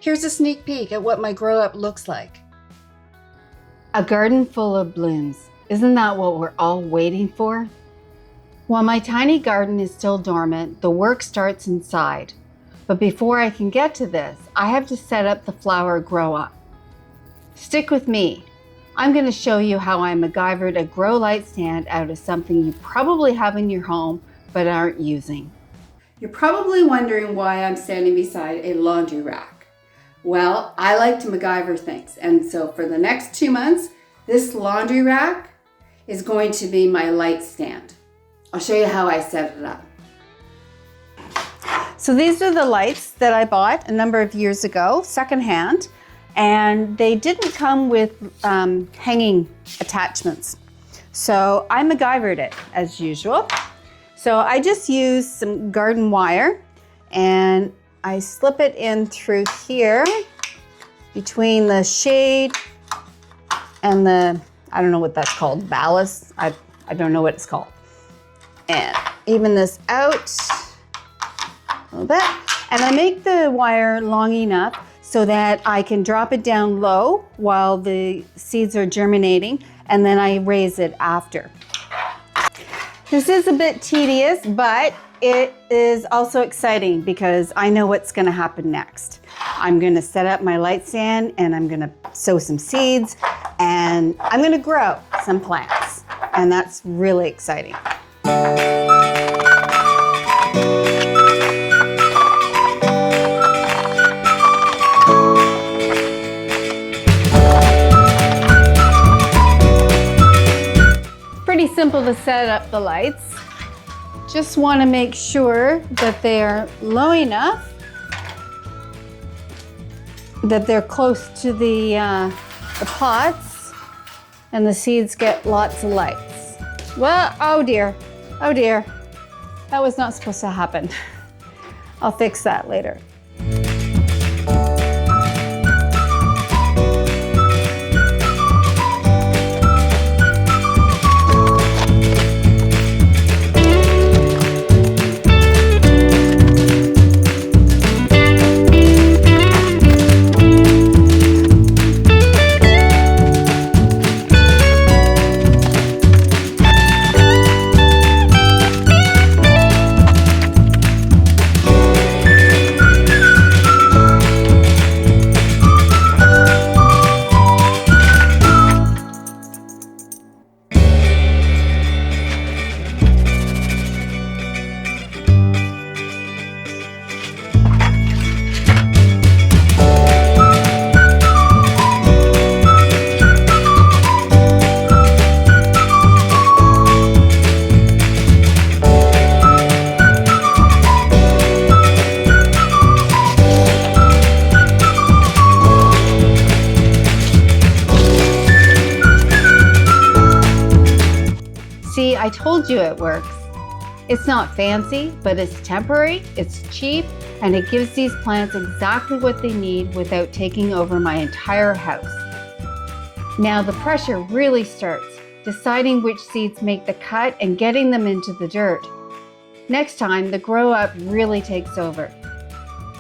Here's a sneak peek at what my grow up looks like. A garden full of blooms. Isn't that what we're all waiting for? While my tiny garden is still dormant, the work starts inside. But before I can get to this, I have to set up the flower grow up. Stick with me. I'm going to show you how I MacGyvered a grow light stand out of something you probably have in your home but aren't using. You're probably wondering why I'm standing beside a laundry rack. Well, I like to MacGyver things, and so for the next 2 months, this laundry rack is going to be my light stand. I'll show you how I set it up. So these are the lights that I bought a number of years ago, secondhand, and they didn't come with hanging attachments. So I MacGyvered it as usual. So I just used some garden wire and I slip it in through here between the shade and the, I don't know what that's called, ballast. I don't know what it's called. And even this out a little bit. And I make the wire long enough so that I can drop it down low while the seeds are germinating, and then I raise it after. This is a bit tedious, but it is also exciting because I know what's going to happen next. I'm going to set up my light stand and I'm going to sow some seeds and I'm going to grow some plants. And that's really exciting. Pretty simple to set up the lights. Just want to make sure that they are low enough that they're close to the pots and the seeds get lots of lights. Well, oh dear, that was not supposed to happen. I'll fix that later. See, I told you it works. It's not fancy, but it's temporary, it's cheap, and it gives these plants exactly what they need without taking over my entire house. Now the pressure really starts, deciding which seeds make the cut and getting them into the dirt. Next time, the grow up really takes over.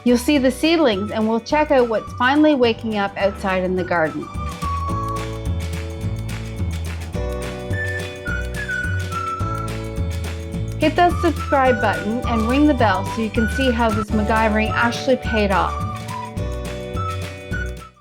You'll see the seedlings and we'll check out what's finally waking up outside in the garden. Hit that subscribe button and ring the bell so you can see how this MacGyvering actually paid off.